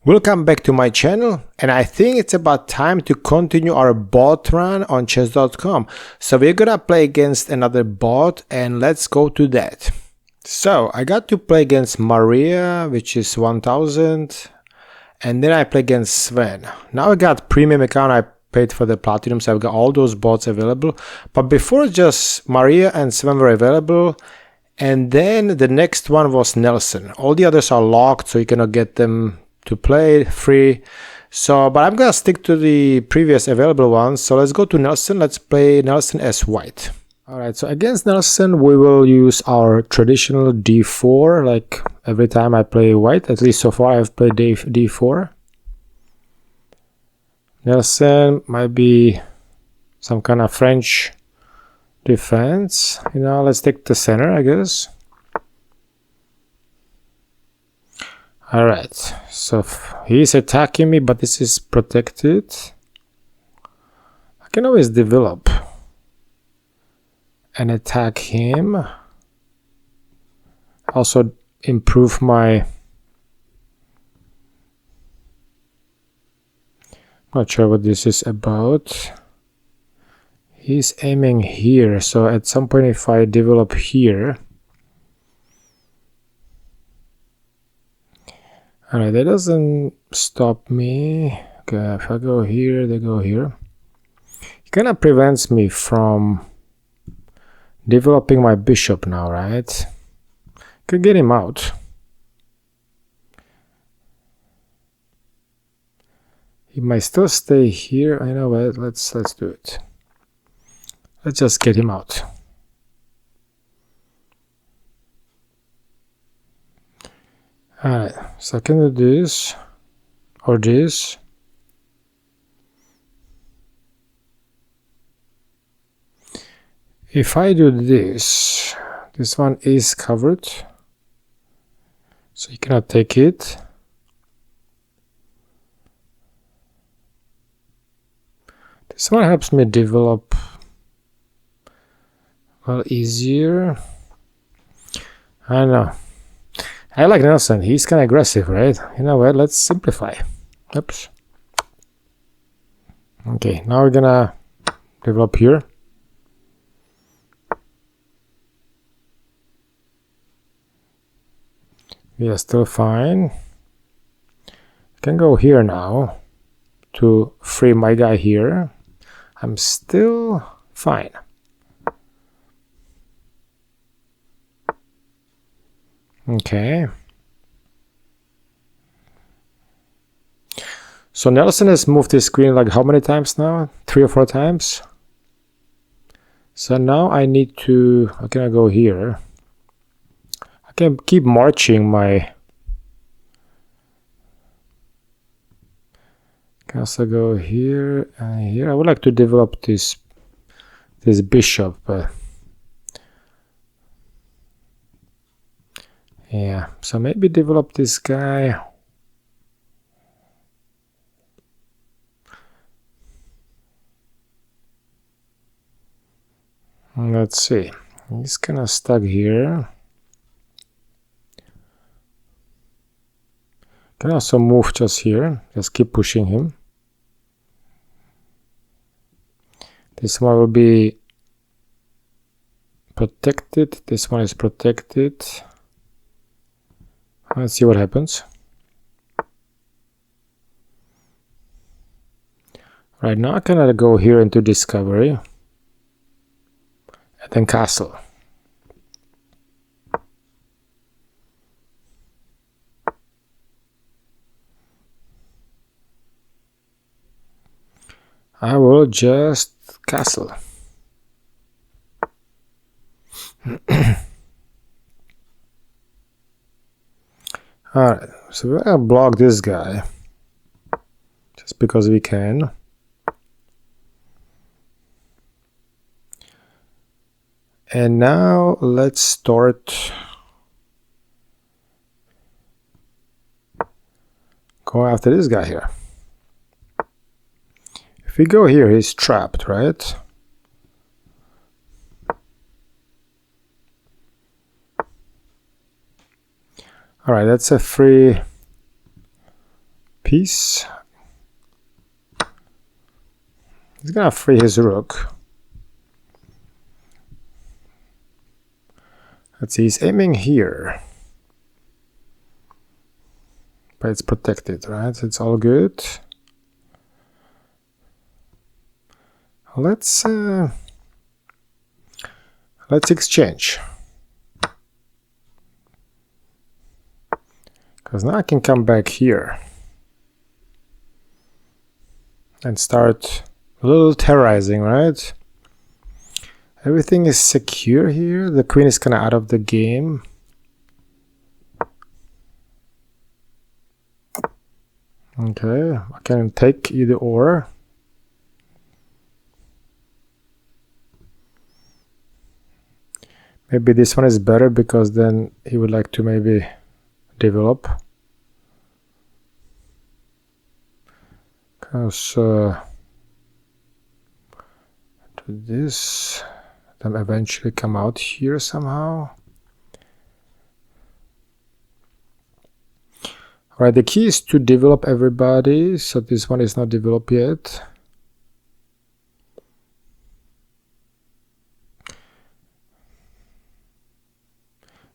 Welcome back to my channel, and I think it's about time to continue our bot run on chess.com. So we're gonna play against another bot, and let's go to that. So I got to play against Maria, which is 1000, and then I play against Sven. Now I got premium account, I paid for the platinum, so I've got all those bots available. But before, just Maria and Sven were available, and then the next one was Nelson. All the others are locked, so you cannot get them to play free. So, but I'm gonna stick to the previous available ones. So let's go to Nelson. Let's play Nelson as white. All right, so against Nelson we will use our traditional d4, like every time I play white. At least so far I've played d4. Nelson might be some kind of French defense. Let's take the center, I guess. Alright, so he's attacking me, but this is protected. I can always develop and attack him. Also improve my... Not sure what this is about. He's aiming here, so at some point if I develop here... Alright, that doesn't stop me. Okay, if I go here, they go here. It kind of prevents me from developing my bishop now, right? Could get him out. He might still stay here. I know what. Let's do it. Let's just get him out. Alright, so I can do this or this. If I do this, this one is covered, so you cannot take it. This one helps me develop well easier. I don't know. I like Nelson. He's kind of aggressive, right? You know what? Let's simplify. Oops. Okay, now we're gonna develop here. We are still fine. I can go here now to free my guy here. I'm still fine. Okay. So Nelson has moved his queen like how many times now? 3 or 4 times. So now I need to... How can I go here? I can keep marching my... I can also go here and here. I would like to develop this bishop, but... Yeah, so maybe develop this guy. Let's see. He's kind of stuck here. Can also move just here. Just keep pushing him. This one will be protected. This one is protected. Let's see what happens. Right now I can go here into discovery and then castle. I will just castle. Alright, so we're gonna block this guy just because we can. And now let's start going after this guy here. If we go here, he's trapped, right? All right, that's a free piece. He's gonna free his rook. Let's see, he's aiming here. But it's protected, right? It's all good. Let's exchange. Because now I can come back here and start a little terrorizing, right? Everything is secure here. The queen is kind of out of the game. Okay, I can take either or. Maybe this one is better because then he would like to maybe develop. Because do this, then eventually come out here somehow. Alright, the key is to develop everybody, so this one is not developed yet.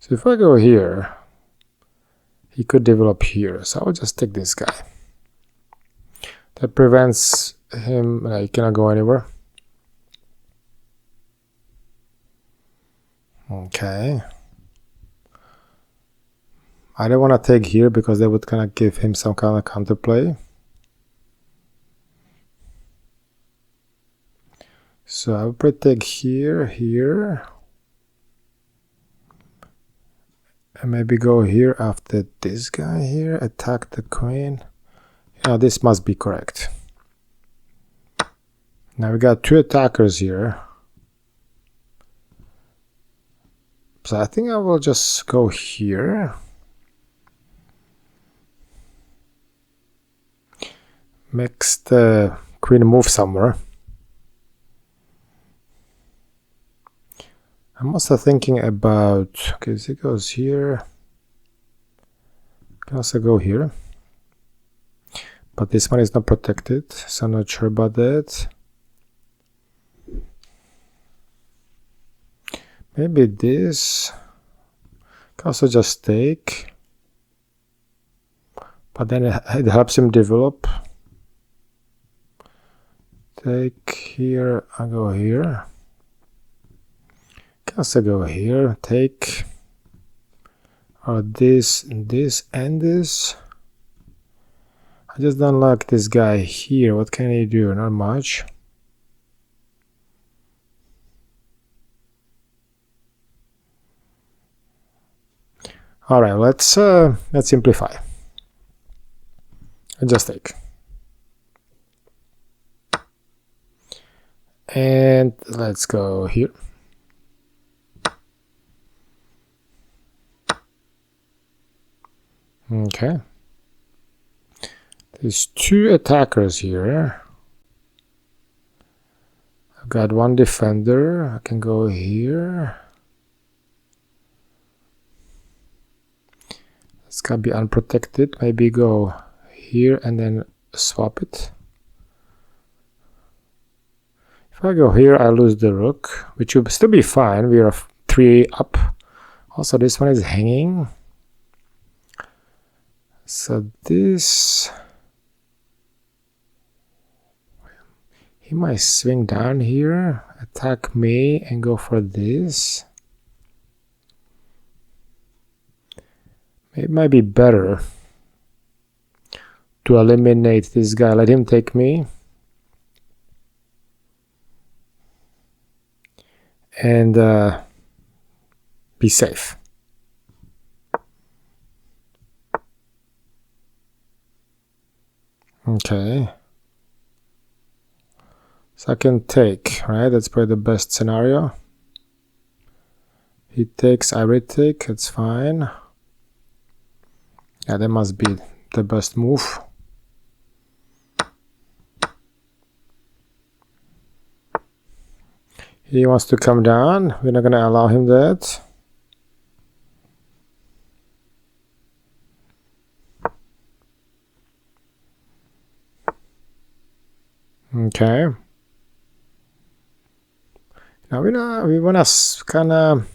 So if I go here, he could develop here, so I will just take this guy. That prevents him, he cannot go anywhere. Okay. I don't want to take here because that would kind of give him some kind of counterplay. So I will probably take here, here. And maybe go here after this guy here, attack the queen. Yeah, this must be correct. Now we got two attackers here. So I think I will just go here. Makes the queen move somewhere. I'm also thinking about, okay, so it goes here. Can also go here. But this one is not protected, so I'm not sure about that. Maybe this. Can also just take. But then it helps him develop. Take here, I go here. Can also go here, take. Or this, and this. I just don't like this guy here. What can he do? Not much. All right, let's simplify. I just take. And let's go here. Okay. There's two attackers here. I've got one defender. I can go here. It's gotta be unprotected. Maybe go here and then swap it. If I go here, I lose the rook, which will still be fine. We are 3 up. Also, this one is hanging. So this... he might swing down here, attack me, and go for this. It might be better to eliminate this guy. Let him take me. And be safe. Okay. So I can take, right? That's probably the best scenario. He takes, I retake, it's fine. Yeah, that must be the best move. He wants to come down. We're not going to allow him that. Okay. Now we wanna kind of.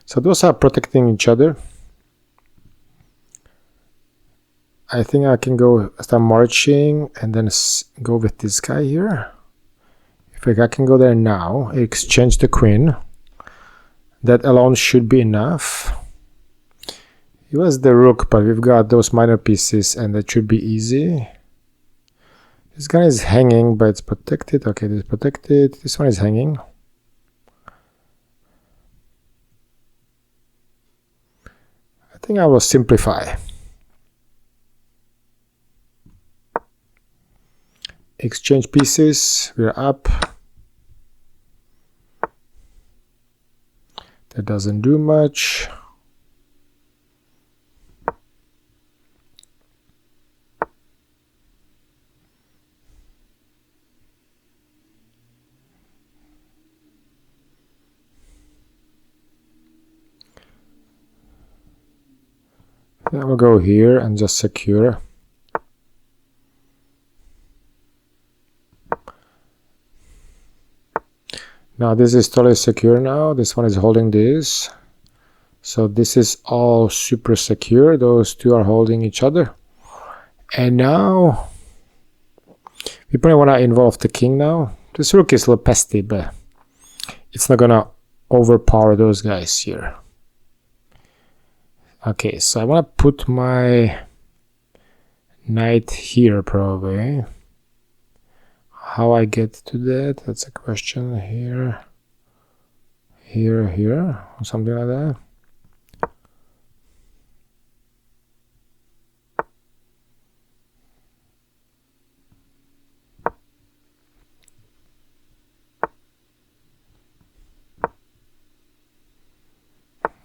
So those are protecting each other. I think I can go start marching and then go with this guy here. If I can go there now, exchange the queen. That alone should be enough. It was the rook, but we've got those minor pieces and that should be easy. This guy is hanging, but it's protected. Okay, this is protected. This one is hanging. I think I will simplify. Exchange pieces. We're up. That doesn't do much. I will go here and just secure. Now this is totally secure now. This one is holding this. So this is all super secure. Those two are holding each other. And now we probably want to involve the king now. This rook is a little pesty, but it's not gonna overpower those guys here. Okay, so I want to put my knight here probably. How I get to that, that's a question. Here, here, here, or something like that.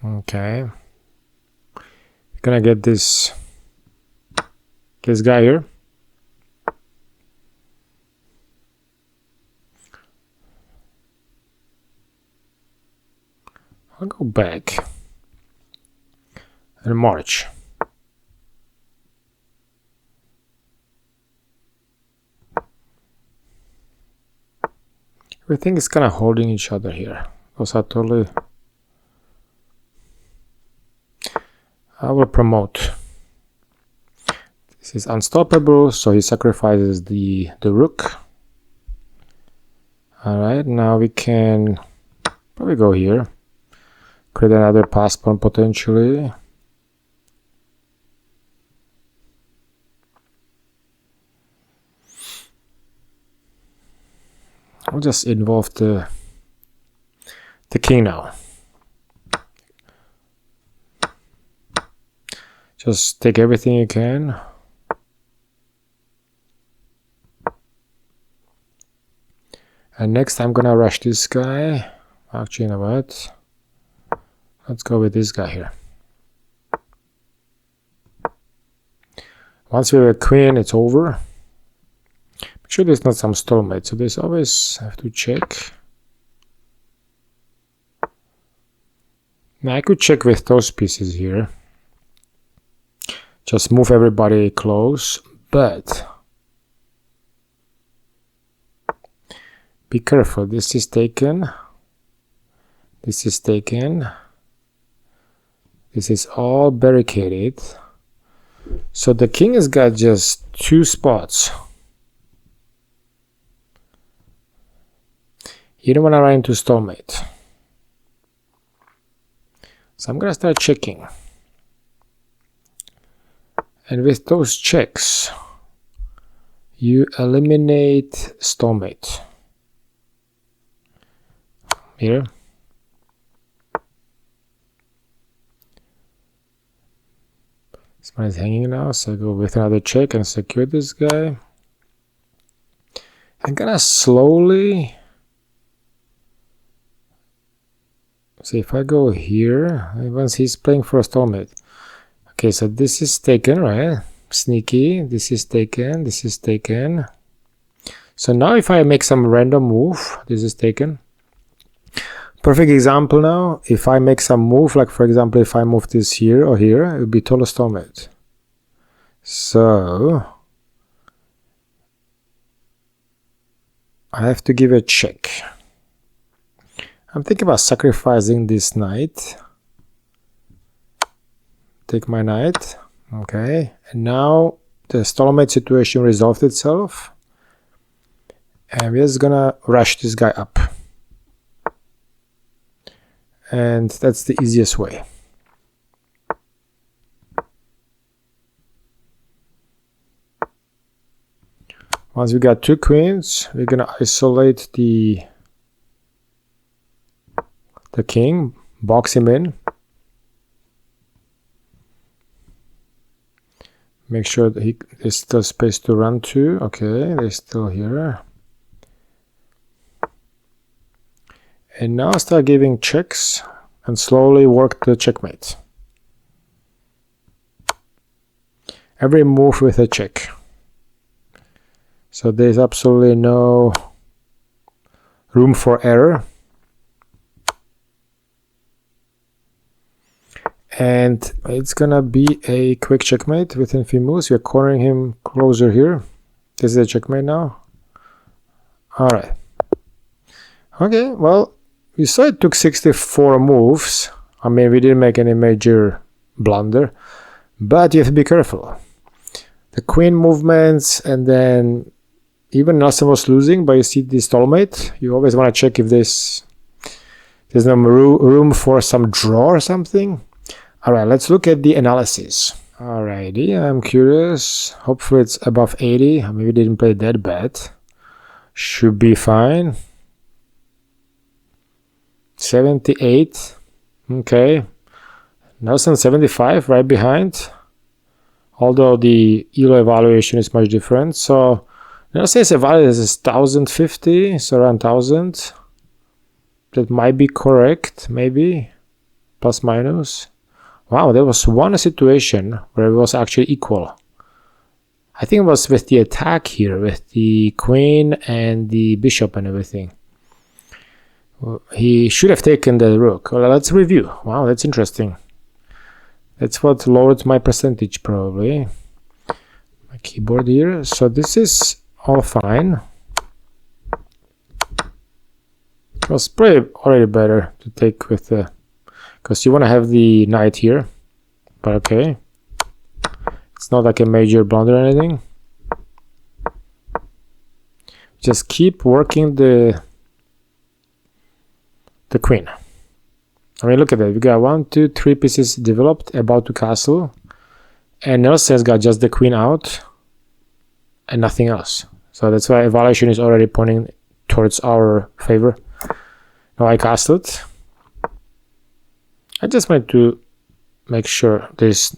Okay. We're gonna get this guy here. I'll go back and march. Everything is kind of holding each other here. Those are totally. I will promote. This is unstoppable, so he sacrifices the rook. Alright, now we can probably go here. Create another pass pawn potentially. I'll just involve the king now. Just take everything you can. And next I'm gonna rush this guy. Actually, you know what? Let's go with this guy here. Once we have a queen, it's over. Make sure there's not some stalemate. So there's always have to check. Now I could check with those pieces here. Just move everybody close, but be careful. This is taken. This is taken. This is all barricaded. So the king has got just 2 spots. You don't want to run into stalemate. So I'm gonna start checking. And with those checks, you eliminate stalemate. Here. This one is hanging now, so I go with another check and secure this guy. I'm gonna slowly. See if I go here, once he's playing for a stalemate. Okay, so this is taken, right? Sneaky. This is taken. This is taken. So now if I make some random move, this is taken. Perfect example now. If I make some move, like for example, if I move this here or here, it would be total stalemate. So I have to give a check. I'm thinking about sacrificing this knight. Take my knight. Okay, and now the stalemate situation resolved itself. And we're just gonna rush this guy up. And that's the easiest way. Once we got 2 queens, we're gonna isolate the king, box him in. Make sure that there's still space to run to. Okay, they're still here. And now start giving checks and slowly work the checkmate. Every move with a check. So there's absolutely no room for error. And it's gonna be a quick checkmate within few moves. We're cornering him closer here. This is a checkmate now. Alright. Okay, well, we saw it took 64 moves. I mean, we didn't make any major blunder, but you have to be careful. The queen movements, and then even Nelson was losing, but you see the stalemate. You always want to check if there's no room for some draw or something. Alright, let's look at the analysis. Alrighty, I'm curious. Hopefully it's above 80. Maybe we didn't play that bad. Should be fine. 78. Okay. Nelson 75, right behind. Although the ELO evaluation is much different. So Nelson's evaluation is 1050, so around 1000. That might be correct, maybe. Plus minus. Wow, there was one situation where it was actually equal. I think it was with the attack here, with the queen and the bishop and everything. He should have taken the rook. Well, let's review. Wow, that's interesting. That's what lowered my percentage probably. My keyboard here. So this is all fine. It was probably already better to take with the... because you want to have the knight here. But okay. It's not like a major blunder or anything. Just keep working the queen. I mean, look at that. We got 1, 2, 3 pieces developed, about to castle, and Nelson's got just the queen out and nothing else. So that's why evaluation is already pointing towards our favor. Now I castled. I just wanted to make sure this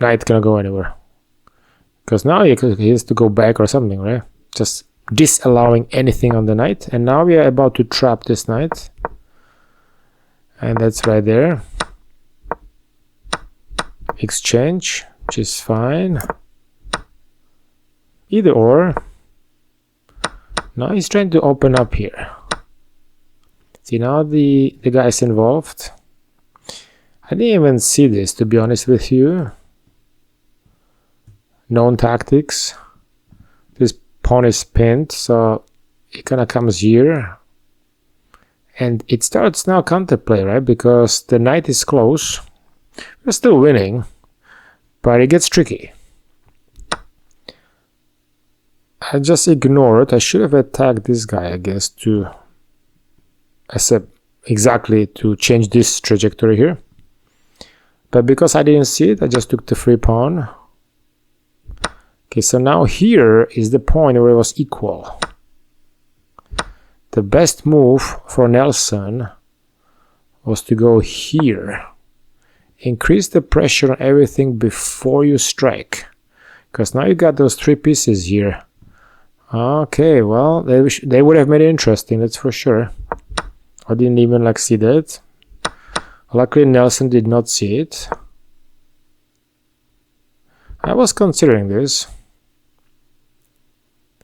knight gonna go anywhere, because now he has to go back or something, right? Just disallowing anything on the knight, and now we are about to trap this knight. And that's right there. Exchange, which is fine. Either or. Now he's trying to open up here. See, now the guy's involved. I didn't even see this, to be honest with you. Known tactics. This pawn is pinned, so it kind of comes here. And it starts now counterplay, right? Because the knight is close. We're still winning, but it gets tricky. I just ignored. I should have attacked this guy, I guess, to exactly to change this trajectory here. But because I didn't see it, I just took the free pawn. Okay, so now here is the point where it was equal. The best move for Nelson was to go here. Increase the pressure on everything before you strike. Because now you got those 3 pieces here. Okay, well, they would have made it interesting, that's for sure. I didn't even see that. Luckily Nelson did not see it. I was considering this,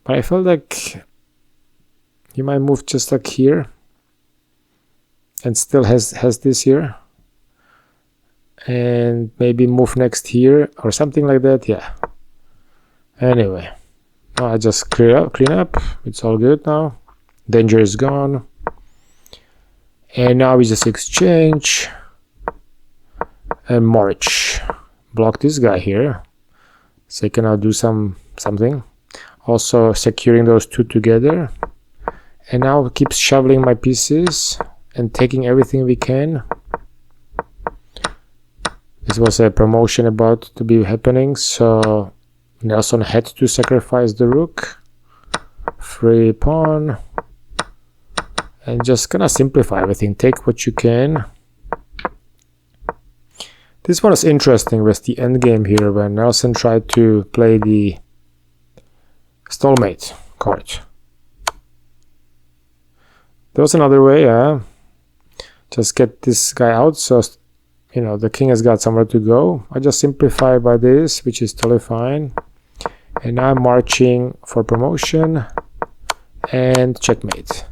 but I felt like he might move just like here and still has this here, and maybe move next here or something like that. Yeah, anyway, I just clean up, it's all good now. Danger is gone. And now we just exchange and march. Block this guy here, so he can now do something. Also securing those two together. And now keep shoveling my pieces and taking everything we can. This was a promotion about to be happening, so Nelson had to sacrifice the rook. Free pawn. And just gonna simplify everything. Take what you can. This one is interesting with the endgame here when Nelson tried to play the stalemate card. There was another way, just get this guy out, so you know the king has got somewhere to go. I just simplify by this, which is totally fine. And now I'm marching for promotion and checkmate.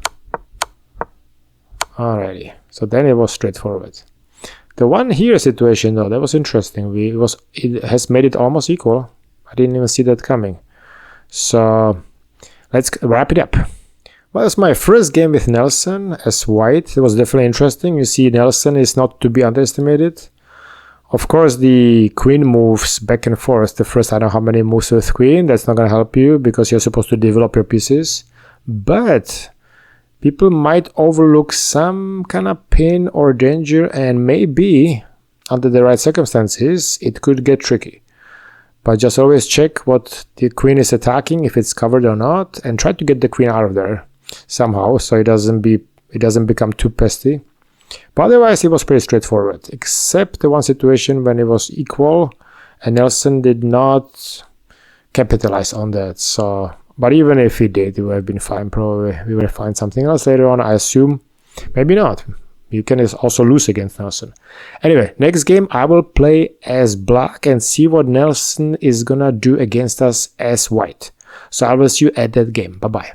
Alrighty, so then it was straightforward. The one here situation though, that was interesting. It has made it almost equal. I didn't even see that coming. So let's wrap it up. Well, it's my first game with Nelson as white. It was definitely interesting. You see, Nelson is not to be underestimated. Of course, the queen moves back and forth. The first, I don't know how many moves with queen. That's not going to help you because you're supposed to develop your pieces. But people might overlook some kind of pin or danger, and maybe under the right circumstances, it could get tricky. But just always check what the queen is attacking, if it's covered or not, and try to get the queen out of there somehow, so it doesn't become too pesty. But otherwise, it was pretty straightforward, except the one situation when it was equal, and Nelson did not capitalize on that. So, but even if he did, it would have been fine. Probably we will find something else later on, I assume. Maybe not. You can also lose against Nelson. Anyway, next game I will play as black and see what Nelson is gonna do against us as white. So I will see you at that game. Bye bye.